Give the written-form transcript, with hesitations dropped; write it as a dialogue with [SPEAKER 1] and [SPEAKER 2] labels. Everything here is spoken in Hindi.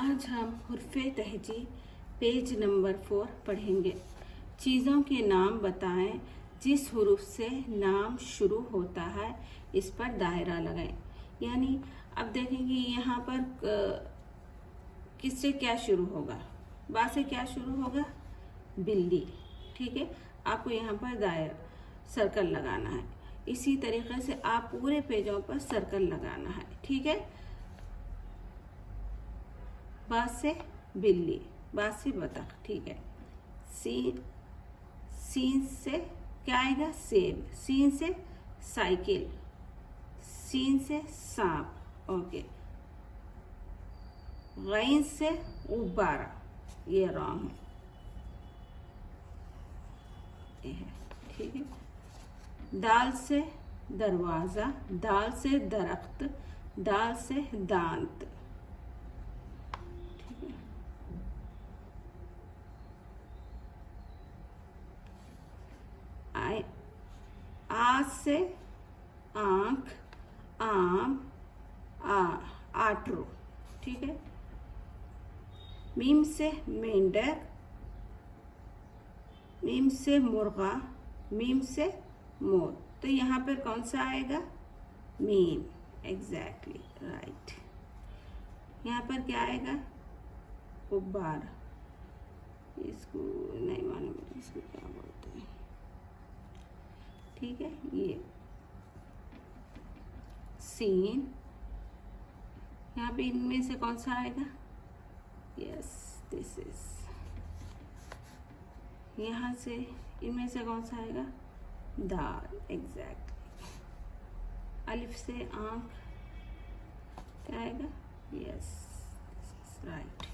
[SPEAKER 1] आज हम हुर्फ़े तहजी पेज नंबर 4 पढ़ेंगे। चीज़ों के नाम बताएं जिस हुरूफ से नाम शुरू होता है, इस पर दायरा लगाएं। यानी अब देखेंगे यहाँ पर किससे क्या शुरू होगा, बा से क्या शुरू होगा, बिल्ली। ठीक है, आपको यहाँ पर दायरा सर्कल लगाना है। इसी तरीके से आप पूरे पेजों पर सर्कल लगाना है। ठीक है, बा से बिल्ली, बा से बतख। ठीक है, सीन से क्या आएगा, सेब। सीन से साइकिल, सीन से सांप। ओके, गैन से गुब्बारा, ये रॉन्ग है। ठीक है, दाल से दरवाज़ा, दाल से दरख्त, दाल से दांत। ठीक है, आ से आँख, आम, आटरू। ठीक है, मीम से मेंढक, मीम से मुर्गा, मीम से मोर। तो यहाँ पर कौन सा आएगा, मीम। Exactly right. यहाँ पर क्या आएगा, गुब्बारा। इसको नहीं मालूम, इसको क्या बोलते हैं। ठीक है, ये सीन। यहाँ पे इनमें से कौन सा आएगा, यस दिस इज। यहाँ से इनमें से कौन सा आएगा, दाल। एग्जैक्टली। अलिफ से आँख क्या आएगा, यस राइट।